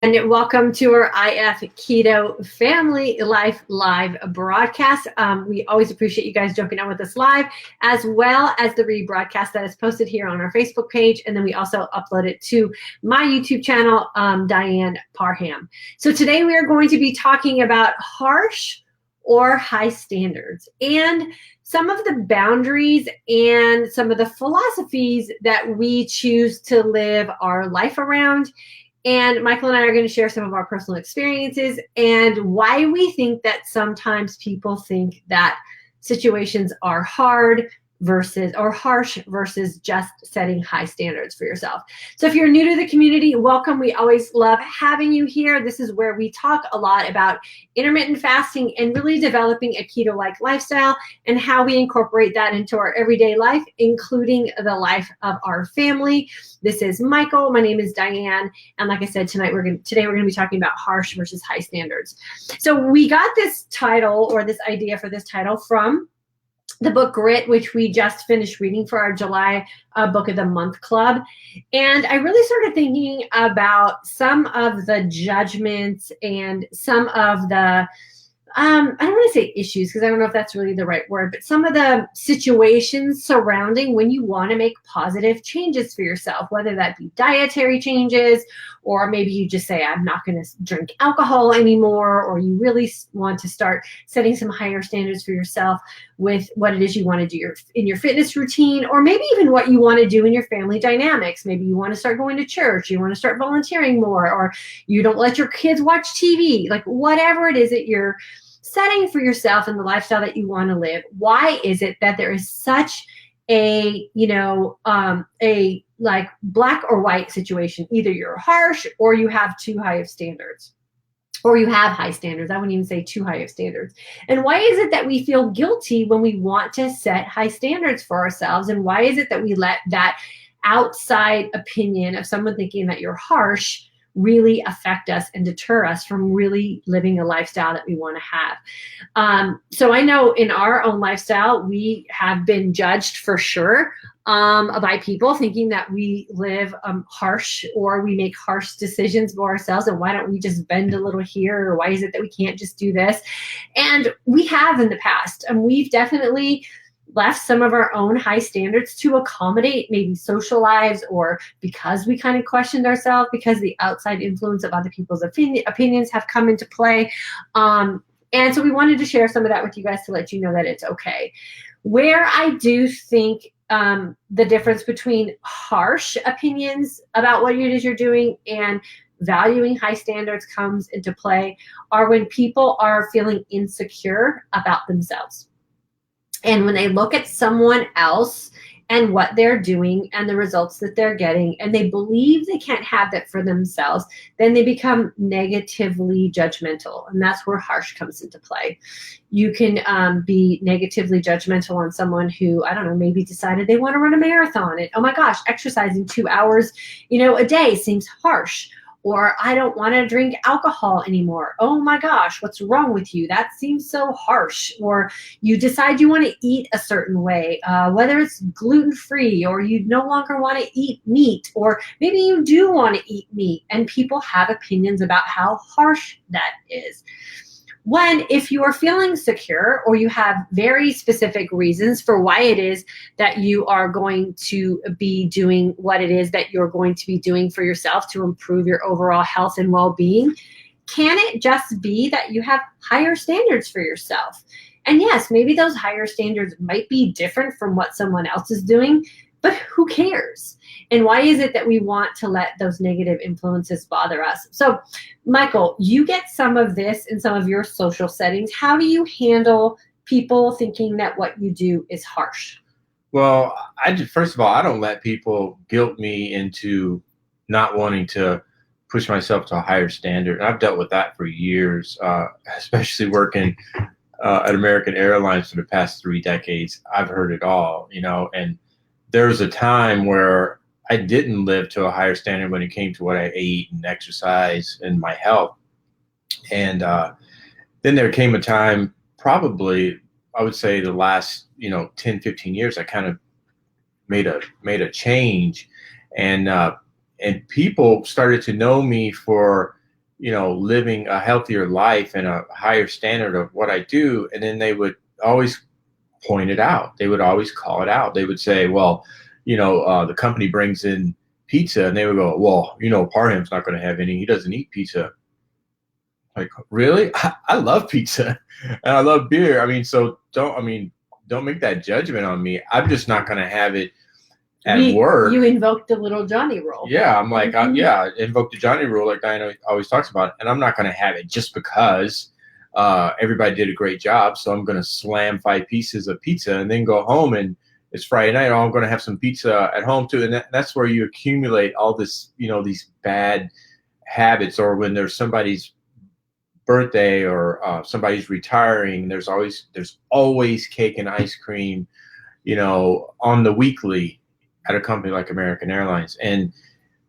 And welcome to our IF Keto Family Life live broadcast. We always appreciate you guys jumping on with us live, as well as the rebroadcast that is posted here on our Facebook page. And then we also upload it to my YouTube channel, Ann Parham. So today we are going to be talking about harsh or high standards and some of the boundaries and some of the philosophies that we choose to live our life around. And Michael and I are going to share some of our personal experiences and why we think that sometimes people think that situations are hard or harsh versus just setting high standards for yourself. So if you're new to the community, welcome. We always love having you here. This is where we talk a lot about intermittent fasting and really developing a keto-like lifestyle and how we incorporate that into our everyday life, including the life of our family. This is Michael. My name is Diane. And like I said, today we're going to be talking about harsh versus high standards. So we got this title, or this idea for this title, from the book Grit, which we just finished reading for our July Book of the Month Club. And I really started thinking about some of the judgments and some of the I don't want to say issues, because I don't know if that's really the right word, but some of the situations surrounding when you want to make positive changes for yourself, whether that be dietary changes, or maybe you just say, I'm not going to drink alcohol anymore, or you really want to start setting some higher standards for yourself with what it is you want to do in your fitness routine, or maybe even what you want to do in your family dynamics. Maybe you want to start going to church, you want to start volunteering more, or you don't let your kids watch TV, like whatever it is that you're setting for yourself and the lifestyle that you want to live. Why is it that there is such a like black or white situation? Either you're harsh or you have too high of standards, or you have high standards. I wouldn't even say too high of standards. And why is it that we feel guilty when we want to set high standards for ourselves? And why is it that we let that outside opinion of someone thinking that you're harsh really affect us and deter us from really living a lifestyle that we want to have? So I know in our own lifestyle, we have been judged for sure by people thinking that we live harsh, or we make harsh decisions for ourselves. And why don't we just bend a little here? Or why is it that we can't just do this? And we have in the past, and we've definitely left some of our own high standards to accommodate maybe social lives, or because we kind of questioned ourselves, because the outside influence of other people's opinions have come into play. And so we wanted to share some of that with you guys to let you know that it's okay. Where I do think the difference between harsh opinions about what it is you're doing and valuing high standards comes into play are when people are feeling insecure about themselves. And when they look at someone else and what they're doing and the results that they're getting, and they believe they can't have that for themselves, then they become negatively judgmental. And that's where harsh comes into play. You can be negatively judgmental on someone who, I don't know, maybe decided they want to run a marathon. And, oh my gosh, exercising 2 hours, a day seems harsh. Or I don't want to drink alcohol anymore. Oh my gosh, what's wrong with you? That seems so harsh. Or you decide you want to eat a certain way, whether it's gluten-free, or you no longer want to eat meat, or maybe you do want to eat meat, and people have opinions about how harsh that is. If you are feeling secure, or you have very specific reasons for why it is that you are going to be doing what it is that you're going to be doing for yourself to improve your overall health and well-being, can it just be that you have higher standards for yourself? And yes, maybe those higher standards might be different from what someone else is doing, but who cares? And why is it that we want to let those negative influences bother us? So, Michael, you get some of this in some of your social settings. How do you handle people thinking that what you do is harsh? Well, first of all, I don't let people guilt me into not wanting to push myself to a higher standard. And I've dealt with that for years, especially working at American Airlines for the past 3 decades. I've heard it all, and there was a time where I didn't live to a higher standard when it came to what I ate and exercise and my health. And then there came a time, probably, I would say the last, 10, 15 years, I kind of made a change, and people started to know me for living a healthier life and a higher standard of what I do. And then they would always point it out. They would always call it out. They would say, well, the company brings in pizza, and they would go, well, Parham's not going to have any. He doesn't eat pizza. Like, really? I love pizza and I love beer. I mean, so don't make that judgment on me. I'm just not going to have it at work. You invoked the little Johnny rule. Yeah, I'm like, I invoke the Johnny rule, like Diana always talks about, and I'm not going to have it just because everybody did a great job. So I'm going to slam 5 pieces of pizza and then go home, and it's Friday night. I'm going to have some pizza at home too, and that's where you accumulate all this, these bad habits. Or when there's somebody's birthday or somebody's retiring, there's always cake and ice cream, on the weekly at a company like American Airlines. And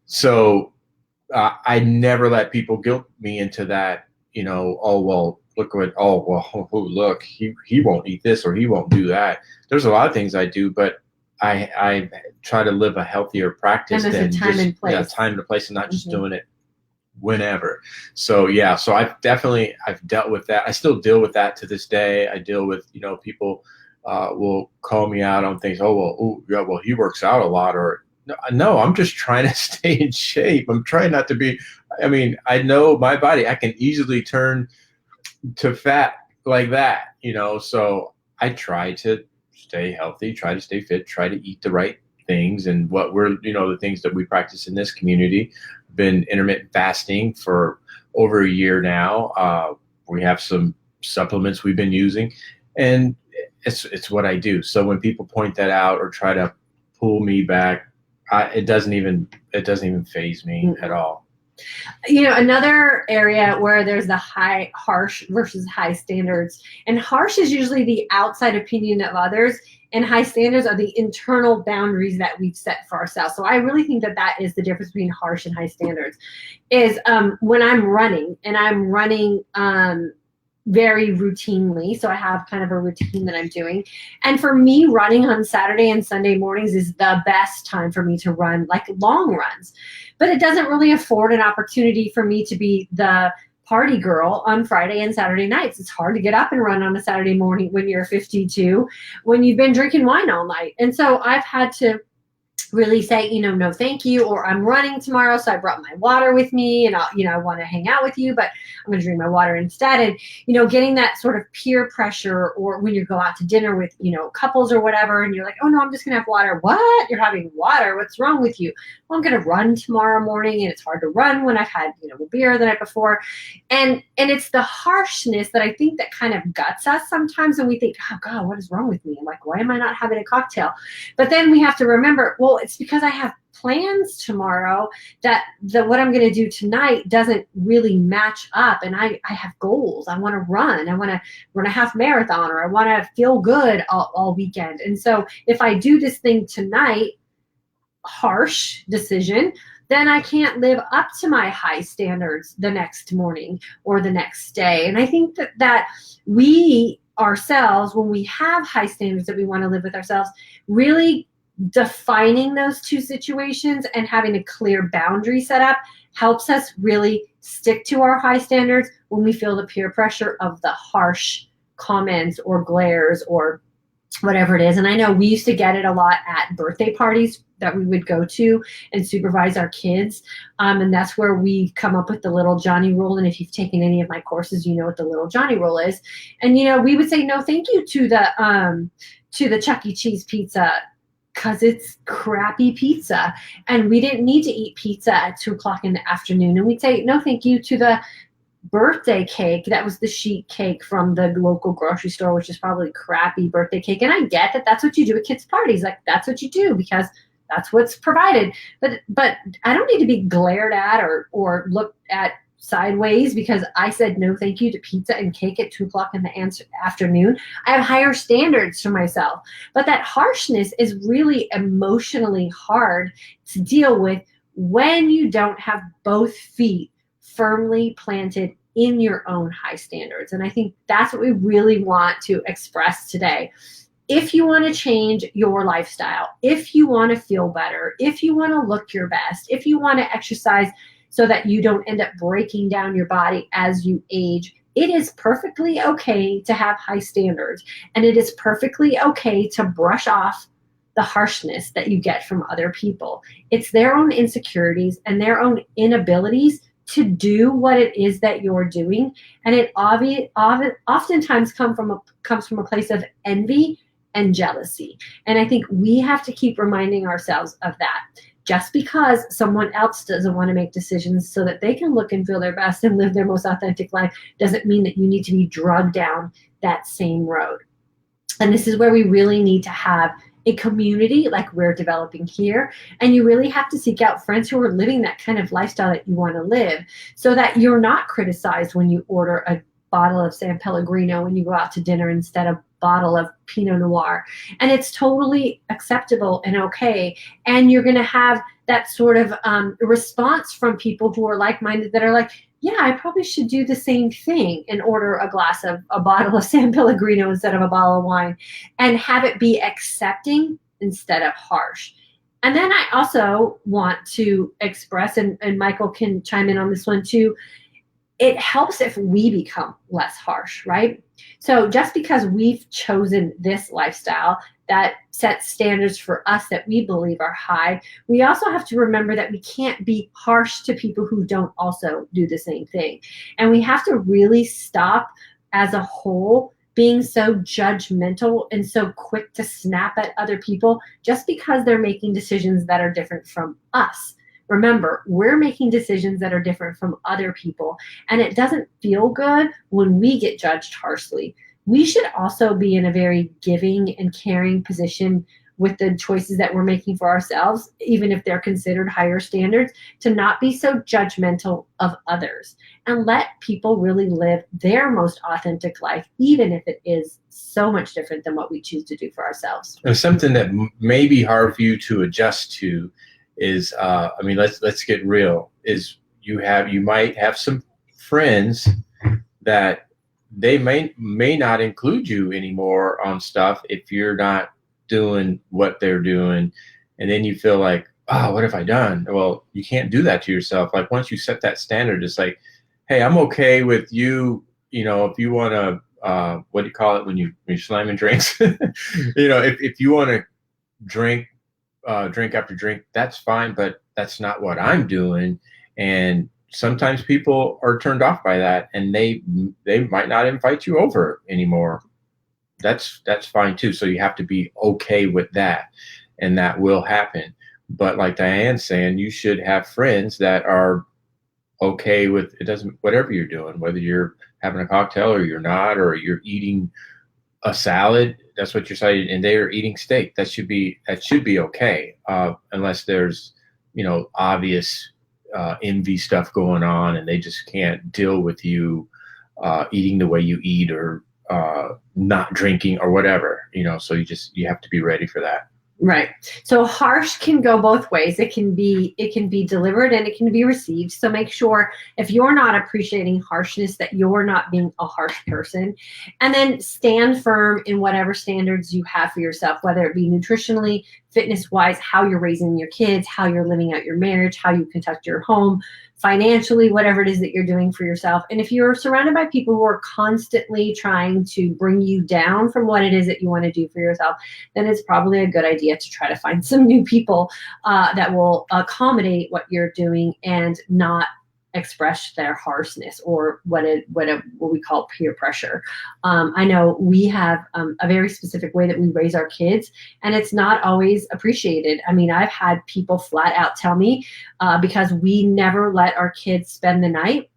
so I never let people guilt me into that, oh, well, look, he won't eat this or he won't do that. There's a lot of things I do, but I try to live a healthier practice than and time and place. Yeah, time and place, and not just doing it whenever. So yeah, so I've dealt with that. I still deal with that to this day. I deal with, people will call me out on things. Oh, well, he works out a lot. Or no, I'm just trying to stay in shape. I'm trying not to be, I know my body, I can easily turn to fat like that, so I try to stay healthy, try to stay fit, try to eat the right things. And what we're, the things that we practice in this community, been intermittent fasting for over a year now. We have some supplements we've been using, and it's what I do. So when people point that out or try to pull me back, it doesn't even faze me at all. Another area where there's the harsh versus high standards, and harsh is usually the outside opinion of others, and high standards are the internal boundaries that we've set for ourselves. So I really think that is the difference between harsh and high standards. Is when I'm running, and I'm running very routinely. So I have kind of a routine that I'm doing. And for me, running on Saturday and Sunday mornings is the best time for me to run, like long runs. But it doesn't really afford an opportunity for me to be the party girl on Friday and Saturday nights. It's hard to get up and run on a Saturday morning when you're 52, when you've been drinking wine all night. And so I've had to really say, no, thank you, or I'm running tomorrow, so I brought my water with me, and I want to hang out with you, but I'm going to drink my water instead. And, getting that sort of peer pressure, or when you go out to dinner with, couples or whatever, and you're like, oh no, I'm just going to have water. What? You're having water? What's wrong with you? Well, I'm going to run tomorrow morning, and it's hard to run when I've had, a beer the night before. And it's the harshness that I think that kind of guts us sometimes, and we think, oh God, what is wrong with me? I'm like, why am I not having a cocktail? But then we have to remember, well, it's because I have plans tomorrow that what I'm going to do tonight doesn't really match up. And I have goals. I want to run. I want to run a half marathon, or I want to feel good all weekend. And so if I do this thing tonight, harsh decision, then I can't live up to my high standards the next morning or the next day. And I think that we ourselves, when we have high standards that we want to live with ourselves, really defining those two situations and having a clear boundary set up helps us really stick to our high standards when we feel the peer pressure of the harsh comments or glares or whatever it is. And I know we used to get it a lot at birthday parties that we would go to and supervise our kids. And that's where we've come up with the little Johnny rule. And if you've taken any of my courses, you know what the little Johnny rule is. And, we would say no thank you to the Chuck E. Cheese pizza, because it's crappy pizza, and we didn't need to eat pizza at 2:00 in the afternoon. And we'd say no thank you to the birthday cake that was the sheet cake from the local grocery store, which is probably crappy birthday cake. And I get that that's what you do at kids' parties. Like, that's what you do because that's what's provided. But I don't need to be glared at or looked at sideways because I said no thank you to pizza and cake at 2:00 in the afternoon. I have higher standards for myself. But that harshness is really emotionally hard to deal with when you don't have both feet firmly planted in your own high standards. And I think that's what we really want to express today. If you want to change your lifestyle, if you want to feel better, if you want to look your best, if you want to exercise so that you don't end up breaking down your body as you age. It is perfectly okay to have high standards, and it is perfectly okay to brush off the harshness that you get from other people. It's their own insecurities and their own inabilities to do what it is that you're doing, and it oftentimes comes from a place of envy and jealousy. And I think we have to keep reminding ourselves of that. Just because someone else doesn't want to make decisions so that they can look and feel their best and live their most authentic life doesn't mean that you need to be drugged down that same road. And this is where we really need to have a community like we're developing here. And you really have to seek out friends who are living that kind of lifestyle that you want to live, so that you're not criticized when you order a bottle of San Pellegrino when you go out to dinner instead of bottle of Pinot Noir. And it's totally acceptable and okay. And you're going to have that sort of response from people who are like-minded that are like, yeah, I probably should do the same thing and order a bottle of San Pellegrino instead of a bottle of wine, and have it be accepting instead of harsh. And then I also want to express, and Michael can chime in on this one too, it helps if we become less harsh, right? So just because we've chosen this lifestyle that sets standards for us that we believe are high, we also have to remember that we can't be harsh to people who don't also do the same thing. And we have to really stop as a whole being so judgmental and so quick to snap at other people just because they're making decisions that are different from us. Remember, we're making decisions that are different from other people, and it doesn't feel good when we get judged harshly. We should also be in a very giving and caring position with the choices that we're making for ourselves, even if they're considered higher standards, to not be so judgmental of others and let people really live their most authentic life, even if it is so much different than what we choose to do for ourselves. And something that may be hard for you to adjust to is, let's get real, is you might have some friends that they may not include you anymore on stuff if you're not doing what they're doing. And then you feel like, oh, what have I done? Well, you can't do that to yourself. Like, once you set that standard, it's like, hey, I'm okay with you, if you want to, what do you call it when you're slamming drinks? If you want to drink after drink, that's fine, but that's not what I'm doing. And sometimes people are turned off by that, and they might not invite you over anymore. That's fine too. So you have to be okay with that, and that will happen. But like Diane's saying, you should have friends that are okay with it. Doesn't, whatever you're doing, whether you're having a cocktail or you're not, or you're eating a salad, that's what you're saying, and they are eating steak. That should be okay, unless there's obvious envy stuff going on, and they just can't deal with you eating the way you eat, or not drinking, or whatever. So you have to be ready for that. Right. So harsh can go both ways. It can be delivered and it can be received. So make sure, if you're not appreciating harshness, that you're not being a harsh person. And then stand firm in whatever standards you have for yourself, whether it be nutritionally, fitness-wise, how you're raising your kids, how you're living out your marriage, how you conduct your home, financially, whatever it is that you're doing for yourself. And if you're surrounded by people who are constantly trying to bring you down from what it is that you want to do for yourself, then it's probably a good idea to try to find some new people that will accommodate what you're doing and not express their harshness, or what we call peer pressure. I know we have a very specific way that we raise our kids, and it's not always appreciated. I mean, I've had people flat out tell me, because we never let our kids spend the night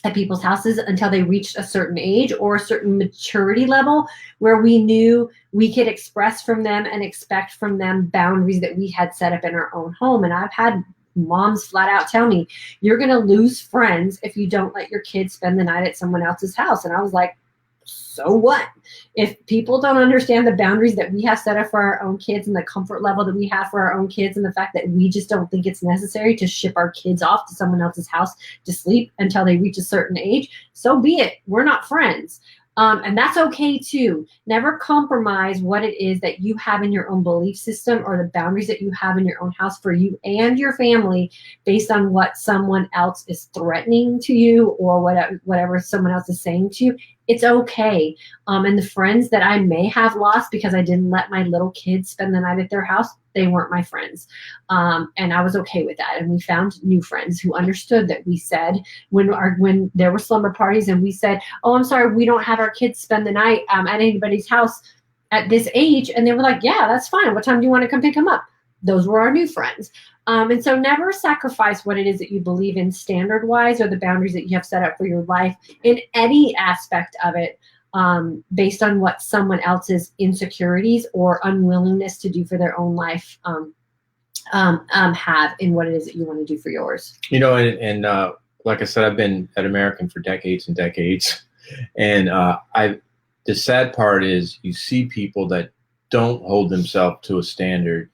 at people's houses until they reached a certain age or a certain maturity level where we knew we could express from them and expect from them boundaries that we had set up in our own home. And I've had moms flat out tell me, you're going to lose friends if you don't let your kids spend the night at someone else's house. And I was like, so what? If people don't understand the boundaries that we have set up for our own kids, and the comfort level that we have for our own kids, and the fact that we just don't think it's necessary to ship our kids off to someone else's house to sleep until they reach a certain age, so be it. We're not friends. And that's okay too. Never compromise what it is that you have in your own belief system or the boundaries that you have in your own house for you and your family based on what someone else is threatening to you or whatever someone else is saying to you. It's okay. And the friends that I may have lost because I didn't let my little kids spend the night at their house, they weren't my friends. And I was okay with that. And we found new friends who understood that we said when there were slumber parties and we said, oh, I'm sorry, we don't have our kids spend the night at anybody's house at this age. And they were like, yeah, that's fine. What time do you want to come pick them up? Those were our new friends. And so never sacrifice what it is that you believe in standard wise or the boundaries that you have set up for your life in any aspect of it based on what someone else's insecurities or unwillingness to do for their own life have in what it is that you want to do for yours. You know, and like I said, I've been at American for decades and decades. And the sad part is you see people that don't hold themselves to a standard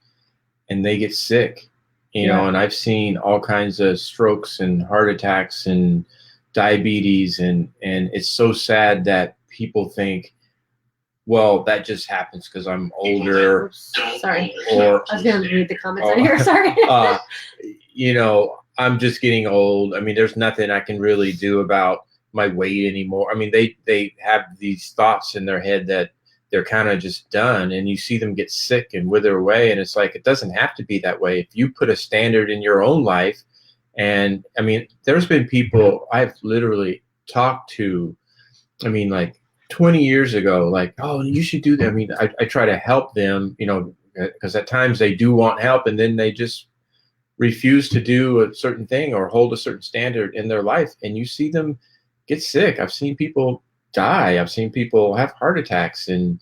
and they get sick, you know, and I've seen all kinds of strokes and heart attacks and diabetes. And it's so sad that people think, well, that just happens because I'm older. Sorry. Or I was going to read the comments on here. Sorry. You know, I'm just getting old. I mean, there's nothing I can really do about my weight anymore. I mean, they have these thoughts in their head that they're kind of just done, and you see them get sick and wither away. And it's like, it doesn't have to be that way. If you put a standard in your own life, and I mean, there's been people I've literally talked to, I mean, like 20 years ago, like, oh, you should do that. I mean, I try to help them, you know, because at times they do want help and then they just refuse to do a certain thing or hold a certain standard in their life. And you see them get sick. I've seen people die. I've seen people have heart attacks, and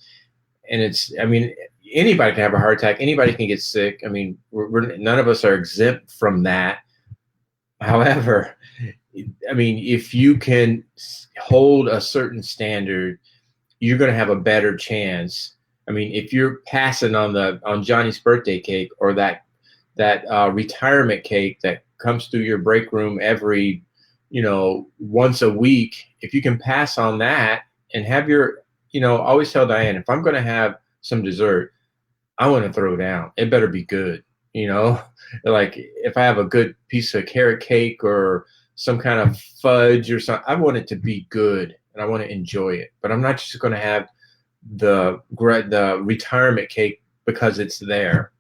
it's, I mean, anybody can have a heart attack. Anybody can get sick. I mean, none of us are exempt from that. However, I mean, if you can hold a certain standard, you're going to have a better chance. I mean, if you're passing on Johnny's birthday cake or that retirement cake that comes through your break room every, you know, once a week, if you can pass on that and have your, you know, always tell Diane, if I'm going to have some dessert, I want to throw down. It better be good. You know, like if I have a good piece of carrot cake or some kind of fudge or something, I want it to be good and I want to enjoy it. But I'm not just going to have the retirement cake because it's there.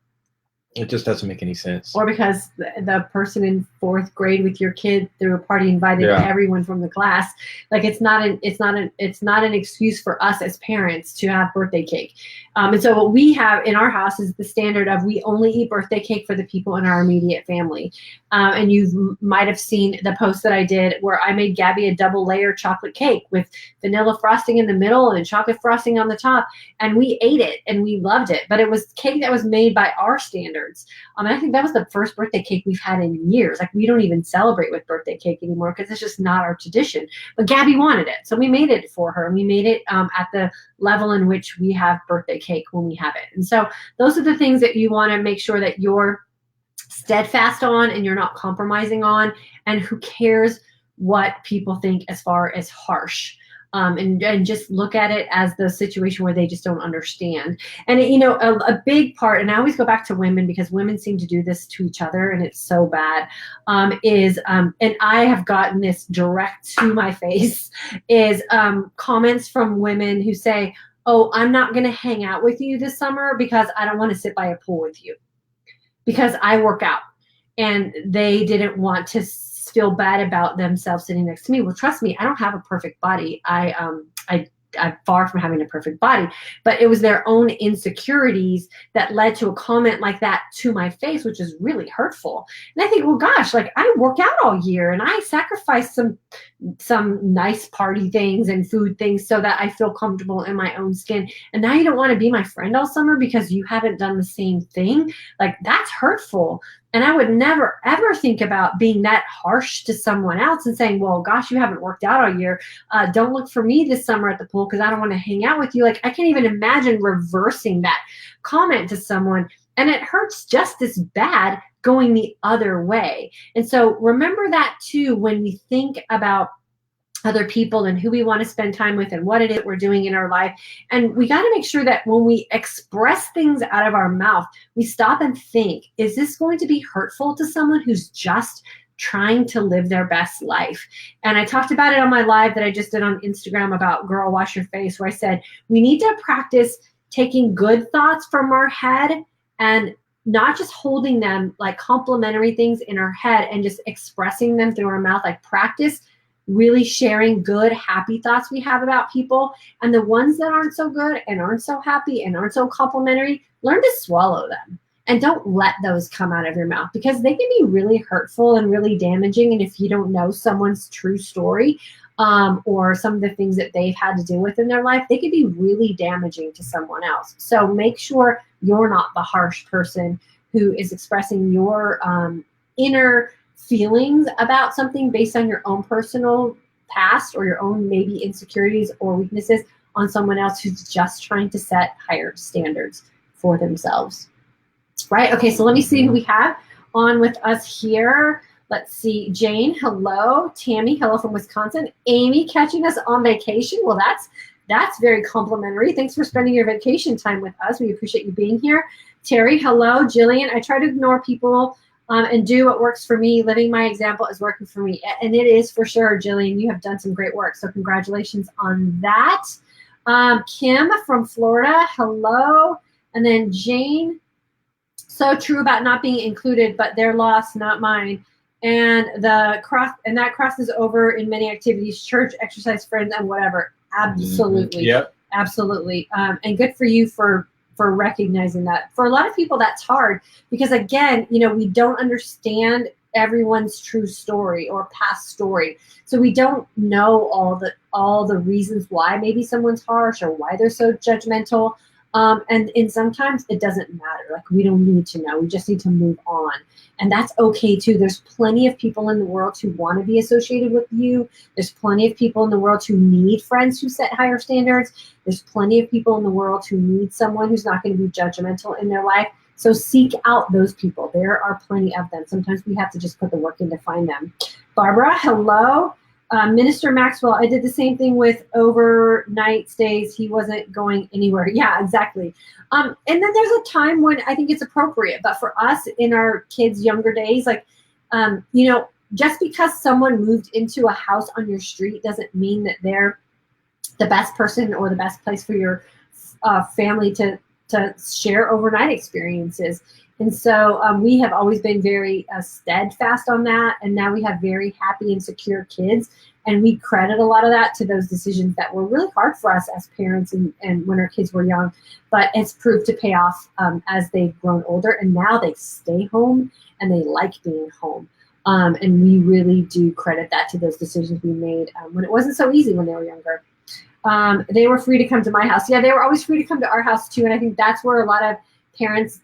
It just doesn't make any sense. Or because the person in fourth grade with your kid threw a party, invited everyone from the class. Like it's not an excuse for us as parents to have birthday cake. And so what we have in our house is the standard of we only eat birthday cake for the people in our immediate family. And you might have seen the post that I did where I made Gabby a double layer chocolate cake with vanilla frosting in the middle and chocolate frosting on the top. And we ate it and we loved it. But it was cake that was made by our standards. And I think that was the first birthday cake we've had in years. Like we don't even celebrate with birthday cake anymore because it's just not our tradition. But Gabby wanted it. So we made it for her. And we made it at the level in which we have birthday cake when we have it. And so those are the things that you want to make sure that you're steadfast on and you're not compromising on. And who cares what people think as far as harsh. And just look at it as the situation where they just don't understand. And, you know, a big part, and I always go back to women because women seem to do this to each other and it's so bad, and I have gotten this direct to my face, is comments from women who say, oh, I'm not going to hang out with you this summer because I don't want to sit by a pool with you because I work out. And they didn't want to feel bad about themselves sitting next to me. Well, trust me, I don't have a perfect body. I'm far from having a perfect body, but it was their own insecurities that led to a comment like that to my face, which is really hurtful. And I think, well, gosh, like I work out all year and I sacrifice some nice party things and food things so that I feel comfortable in my own skin. And now you don't want to be my friend all summer because you haven't done the same thing. Like that's hurtful. And I would never, ever think about being that harsh to someone else and saying, well, gosh, you haven't worked out all year. Don't look for me this summer at the pool because I don't want to hang out with you. Like, I can't even imagine reversing that comment to someone. And it hurts just as bad going the other way. And so remember that too when we think about other people and who we want to spend time with and what it is we're doing in our life. And we got to make sure that when we express things out of our mouth, we stop and think, is this going to be hurtful to someone who's just trying to live their best life? And I talked about it on my live that I just did on Instagram about Girl Wash Your Face, where I said we need to practice taking good thoughts from our head and not just holding them like complimentary things in our head and just expressing them through our mouth. Like practice really sharing good, happy thoughts we have about people, and the ones that aren't so good and aren't so happy and aren't so complimentary, learn to swallow them and don't let those come out of your mouth, because they can be really hurtful and really damaging. And if you don't know someone's true story or some of the things that they've had to deal with in their life, they can be really damaging to someone else. So make sure you're not the harsh person who is expressing your inner feelings about something based on your own personal past or your own maybe insecurities or weaknesses on someone else who's just trying to set higher standards for themselves. Right? Okay, so let me see who we have on with us here. Let's see. Jane, hello. Tammy, hello from Wisconsin. Amy, catching us on vacation. Well, that's very complimentary. Thanks for spending your vacation time with us. We appreciate you being here. Terry, hello. Jillian, I try to ignore people and do what works for me. Living my example is working for me. And it is for sure, Jillian. You have done some great work. So congratulations on that. Kim from Florida, hello. And then Jane, so true about not being included, but their loss, not mine. And that crosses over in many activities, church, exercise, friends, and whatever. Absolutely. Yep. Absolutely. And good for you for recognizing that. For a lot of people, that's hard because, again, we don't understand everyone's true story or past story. So we don't know all the reasons why maybe someone's harsh or why they're so judgmental. And sometimes it doesn't matter. Like, we don't need to know. We just need to move on. And that's okay too. There's plenty of people in the world who want to be associated with you. There's plenty of people in the world who need friends who set higher standards. There's plenty of people in the world who need someone who's not going to be judgmental in their life. So seek out those people. There are plenty of them. Sometimes we have to just put the work in to find them. Barbara, hello. Minister Maxwell, I did the same thing with overnight stays. He wasn't going anywhere. Yeah, exactly. And then there's a time when I think it's appropriate. But for us in our kids' younger days, like, just because someone moved into a house on your street doesn't mean that they're the best person or the best place for your family to share overnight experiences. And so we have always been very steadfast on that. And now we have very happy and secure kids. And we credit a lot of that to those decisions that were really hard for us as parents and when our kids were young. But it's proved to pay off as they've grown older. And now they stay home and they like being home. And we really do credit that to those decisions we made when it wasn't so easy when they were younger. They were free to come to my house. Yeah, they were always free to come to our house too. And I think that's where a lot of parents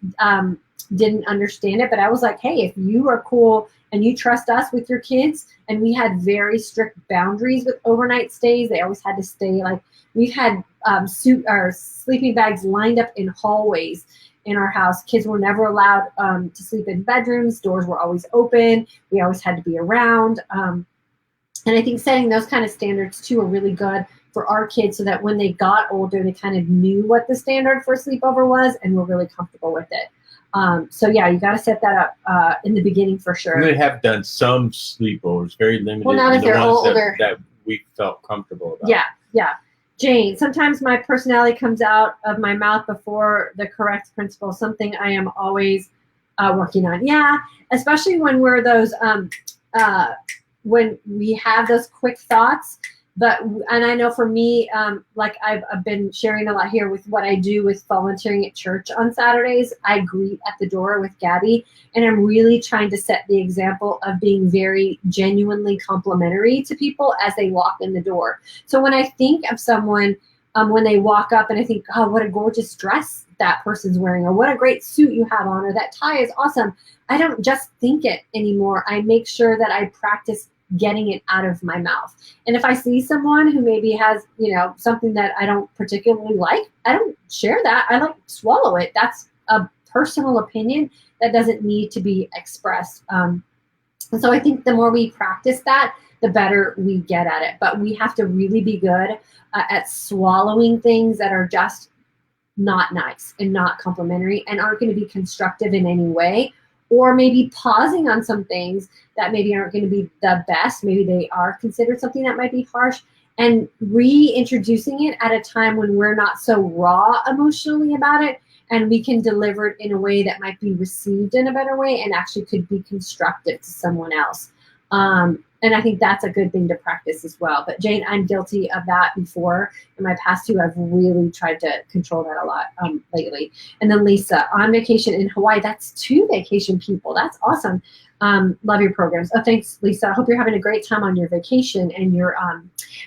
didn't understand it. But I was like, hey, if you are cool and you trust us with your kids, and we had very strict boundaries with overnight stays. They always had to stay, like, we've had sleeping bags lined up in hallways in our house. Kids were never allowed to sleep in bedrooms. Doors were always open. We always had to be around. And I think setting those kind of standards too are really good for our kids, so that when they got older, they kind of knew what the standard for a sleepover was and were really comfortable with it. So yeah, you got to set that up in the beginning for sure. And they have done some sleepovers, very limited. Well, now that they're older, that we felt comfortable about. Yeah. Jane, sometimes my personality comes out of my mouth before the correct principle, something I am always working on. Yeah, especially when we're those, when we have those quick thoughts. And I know for me, like I've been sharing a lot here with what I do with volunteering at church on Saturdays. I greet at the door with Gabby, and I'm really trying to set the example of being very genuinely complimentary to people as they walk in the door. So when I think of someone, when they walk up and I think, oh, what a gorgeous dress that person's wearing, or what a great suit you have on, or that tie is awesome, I don't just think it anymore. I make sure that I practice getting it out of my mouth. And if I see someone who maybe has, something that I don't particularly like, I don't share that. I like swallow it. That's a personal opinion that doesn't need to be expressed. And so I think the more we practice that, the better we get at it. But we have to really be good at swallowing things that are just not nice and not complimentary and aren't going to be constructive in any way, or maybe pausing on some things that maybe aren't going to be the best. Maybe they are considered something that might be harsh, and reintroducing it at a time when we're not so raw emotionally about it, and we can deliver it in a way that might be received in a better way and actually could be constructive to someone else. And I think that's a good thing to practice as well. But Jane, I'm guilty of that before. In my past too, I've really tried to control that a lot lately. And then Lisa, on vacation in Hawaii, that's 2 vacation people. That's awesome. Love your programs. Oh, thanks, Lisa. I hope you're having a great time on your vacation and you're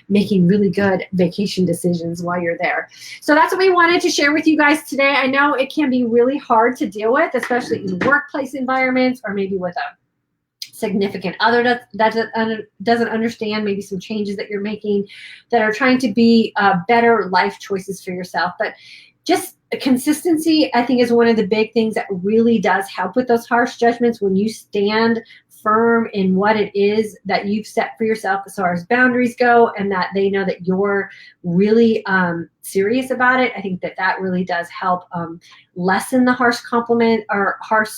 making really good vacation decisions while you're there. So that's what we wanted to share with you guys today. I know it can be really hard to deal with, especially in workplace environments or maybe with a significant other that doesn't understand maybe some changes that you're making that are trying to be better life choices for yourself. But just consistency, I think, is one of the big things that really does help with those harsh judgments. When you stand firm in what it is that you've set for yourself as far as boundaries go, and that they know that you're really serious about it, I think that really does help lessen the harsh compliment or harsh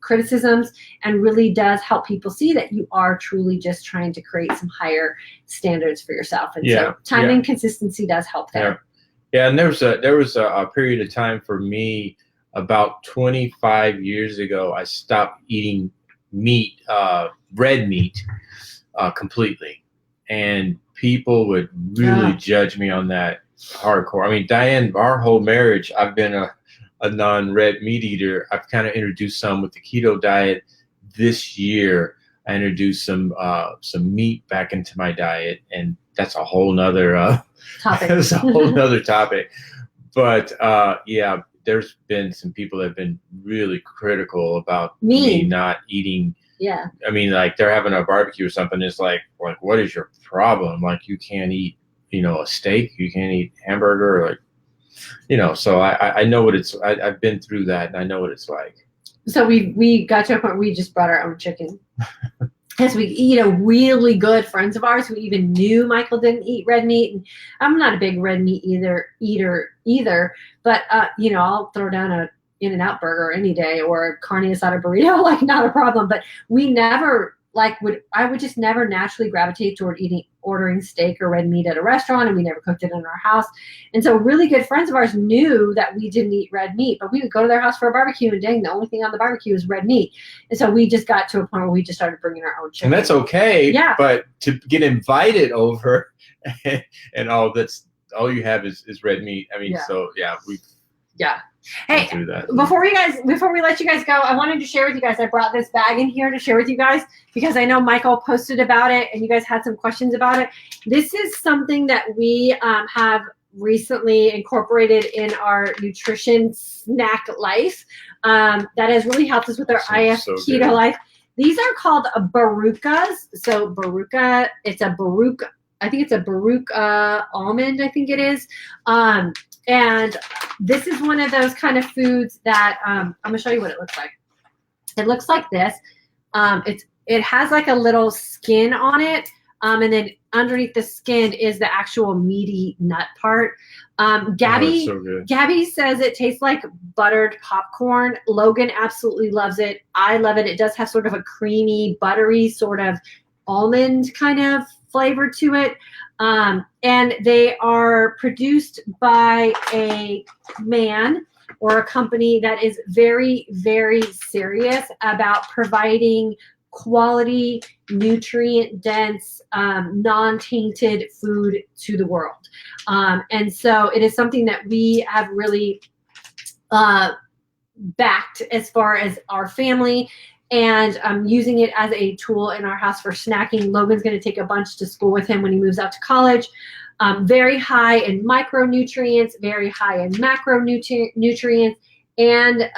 criticisms, and really does help people see that you are truly just trying to create some higher standards for yourself. And so time and consistency does help there. Yeah, and there was a period of time for me about 25 years ago. I stopped eating meat, red meat, completely, and people would really judge me on that hardcore. I mean, Diane, our whole marriage, I've been a non-red meat eater. I've kind of introduced some with the keto diet. This year, I introduced some meat back into my diet, and that's a whole nother topic. That's a whole nother topic. But yeah, there's been some people that have been really critical about me not eating. Yeah. I mean, like they're having a barbecue or something. It's like, what is your problem? Like, you can't eat, a steak. You can't eat hamburger. Or so I know what it's. I've been through that, and I know what it's like. So we got to a point where we just brought our own chicken. Because we, really good friends of ours who even knew Michael didn't eat red meat, and I'm not a big red meat eater either. But I'll throw down a In-N-Out burger any day or a carne asada burrito, like not a problem. But we never I would just never naturally gravitate toward ordering steak or red meat at a restaurant, and we never cooked it in our house. And so really good friends of ours knew that we didn't eat red meat, but we would go to their house for a barbecue, and dang, the only thing on the barbecue is red meat. And so we just got to a point where we just started bringing our own chicken. And that's okay. Yeah. But to get invited over and all you have is red meat. I mean, so yeah, Hey, before we let you guys go, I wanted to share with you guys, I brought this bag in here to share with you guys because I know Michael posted about it and you guys had some questions about it. This is something that we have recently incorporated in our nutrition snack life that has really helped us with our IF Keto Life. These are called barukas. So baruka, it's a baruch, I think it's a baruch almond, I think it is. And this is one of those kind of foods that I'm going to show you what it looks like. It looks like this. It has like a little skin on it. And then underneath the skin is the actual meaty nut part. Gabby says it tastes like buttered popcorn. Logan absolutely loves it. I love it. It does have sort of a creamy, buttery sort of almond kind of flavor to it. And they are produced by a man or a company that is very, very serious about providing quality, nutrient-dense, non-tainted food to the world. And so it is something that we have really backed as far as our family, and using it as a tool in our house for snacking. Logan's going to take a bunch to school with him when he moves out to college. Very high in micronutrients, very high in macronutrients, and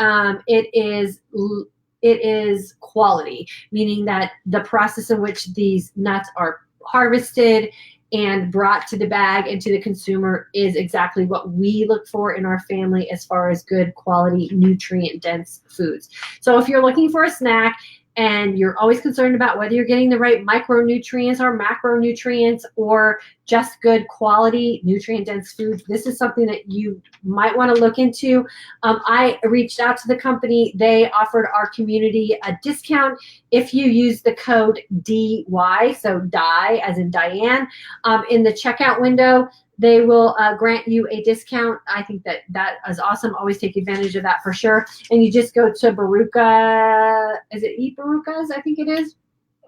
it is quality, meaning that the process in which these nuts are harvested and brought to the bag and to the consumer is exactly what we look for in our family as far as good quality, nutrient-dense foods. So if you're looking for a snack and you're always concerned about whether you're getting the right micronutrients or macronutrients or just good quality nutrient-dense foods, this is something that you might want to look into. I reached out to the company. They offered our community a discount if you use the code DY, so die as in Diane, in the checkout window. They will grant you a discount. I think that is awesome. Always take advantage of that for sure. And you just go to Baruka. Is it Eat Barukas? I think it is.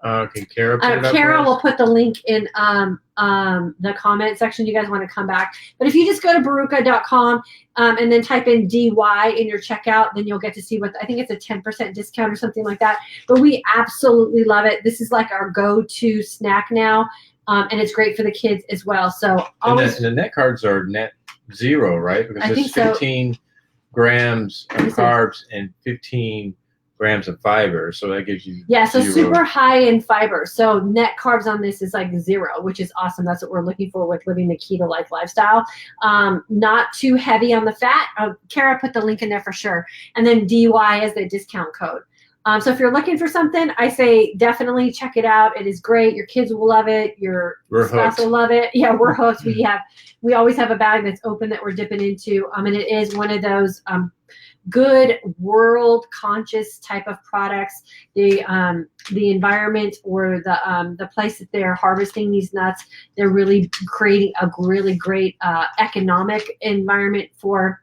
Can Kara put it up? Kara will put the link in the comment section. You guys want to come back. But if you just go to baruka.com and then type in DY in your checkout, then you'll get to see what, I think it's a 10% discount or something like that. But we absolutely love it. This is like our go-to snack now. And it's great for the kids as well. So always, and the net carbs are net zero, right? Because it's 15 grams of carbs and 15 grams of fiber. So that gives you so zero. super high in fiber. So net carbs on this is like 0, which is awesome. That's what we're looking for with living the keto-like lifestyle. Not too heavy on the fat. Kara put the link in there for sure. And then DY is the discount code. So if you're looking for something, I say definitely check it out. It is great. Your kids will love it. Your spouse will love it. Yeah, we're hooked. We always have a bag that's open that we're dipping into. And it is one of those good world conscious type of products. The environment or the place that they're harvesting these nuts, they're really creating a really great economic environment for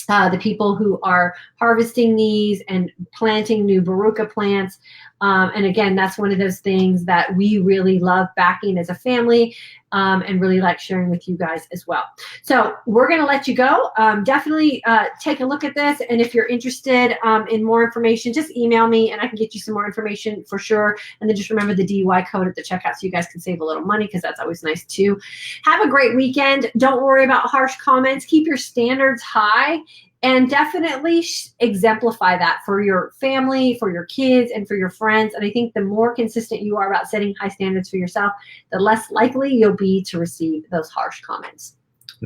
the people who are harvesting these and planting new Baruka plants. And again, that's one of those things that we really love backing as a family and really like sharing with you guys as well. So we're going to let you go. Definitely take a look at this. And if you're interested in more information, just email me and I can get you some more information for sure. And then just remember the DY code at the checkout so you guys can save a little money, because that's always nice too. Have a great weekend. Don't worry about harsh comments. Keep your standards high. And definitely exemplify that for your family, for your kids, and for your friends. And I think the more consistent you are about setting high standards for yourself, the less likely you'll be to receive those harsh comments.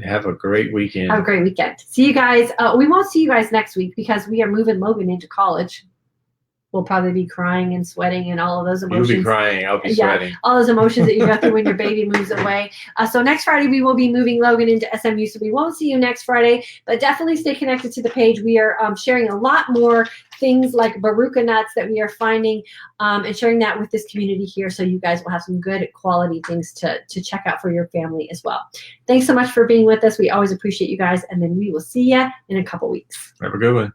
Have a great weekend. Have a great weekend. See you guys. We won't see you guys next week because we are moving Logan into college. We'll probably be crying and sweating and all of those emotions. You'll be crying. I'll be sweating. All those emotions that you go through when your baby moves away. So next Friday, we will be moving Logan into SMU. So we won't see you next Friday, but definitely stay connected to the page. We are sharing a lot more things like Baruka nuts that we are finding and sharing that with this community here. So you guys will have some good quality things to check out for your family as well. Thanks so much for being with us. We always appreciate you guys. And then we will see you in a couple weeks. Have a good one.